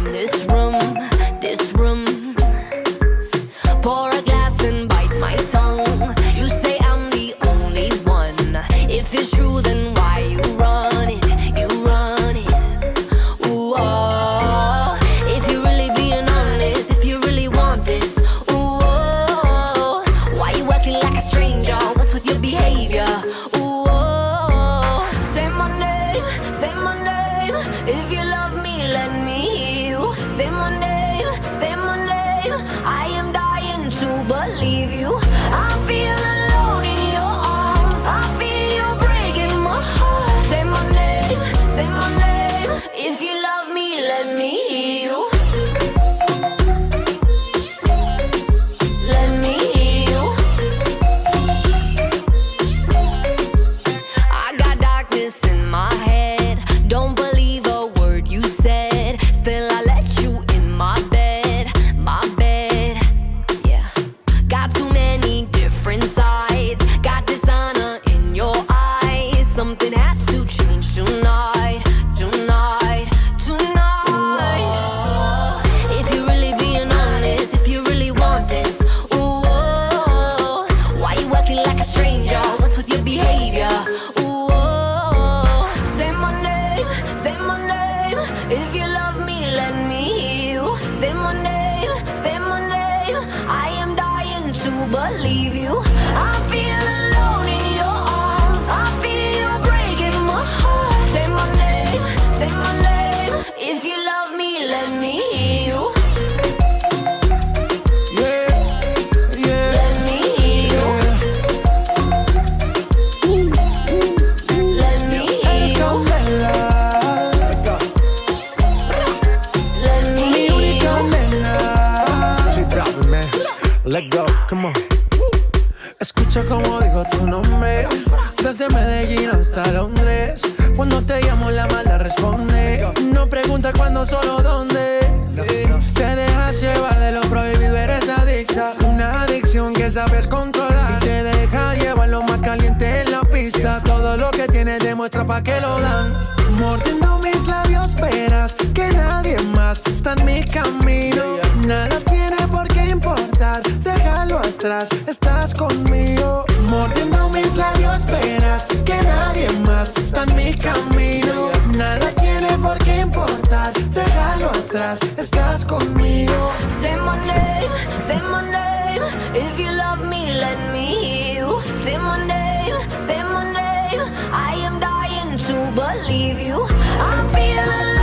in this room. Pour a glass and bite my tongue. You say I'm the only one. If it's true, then why you run it? You run it. Ooh, oh. If you're really being honest, if you really want this, ooh, oh. Why you acting like a stranger? What's with your behavior? Ooh, oh. Say my name, say my name. If you love me, let me hear you. Say my name, say my name. I am dying to believe you. I feel alone in your arms. I feel you breaking my heart. Say my name, say my name. If you love me, let me hear you. Let me hear you. I got darkness in my head. Don't believe a word you said. Still I let you in my bed, my bed. Yeah. Got too many different sides. Got dishonor in your eyes. Something has to change tonight, tonight, tonight. Ooh, if you're really being honest, if you really want this, ooh, oh, why you acting like a stranger? What's with your behavior? Ooh, oh, say my name, say my name. If you love me, let me hear you. Say my name, say my name. I am dying to believe you. I feel alone in your arms. I feel you breaking my heart. Say my name, say my name. If you love me, let me hear you. Yeah, yeah, Let me hear you. Let me hear let's go, you. Bella. Let me Mi hear única you. nena. She dropping, man. Let go, come on. Escucha como digo tu nombre. Desde Medellín hasta Londres. Cuando te llamo la mala responde. No pregunta cuándo, solo dónde. Te dejas llevar de lo prohibido, eres adicta. Una adicción que sabes controlar. Y te deja llevar lo más caliente en la pista. Todo lo que tienes demuestra pa' que lo dan. Mordiendo mis labios verás que nadie más está en mi camino. Nada tiene por qué importar, déjalo atrás, estás conmigo. Mordiendo mis labios verás que nadie más está en mi camino. Nada tiene por qué importar, déjalo atrás, estás conmigo. Say my name, say my name. If you love me, let me hear you. Say my name, say my name. I am dying to believe you. I feel alive.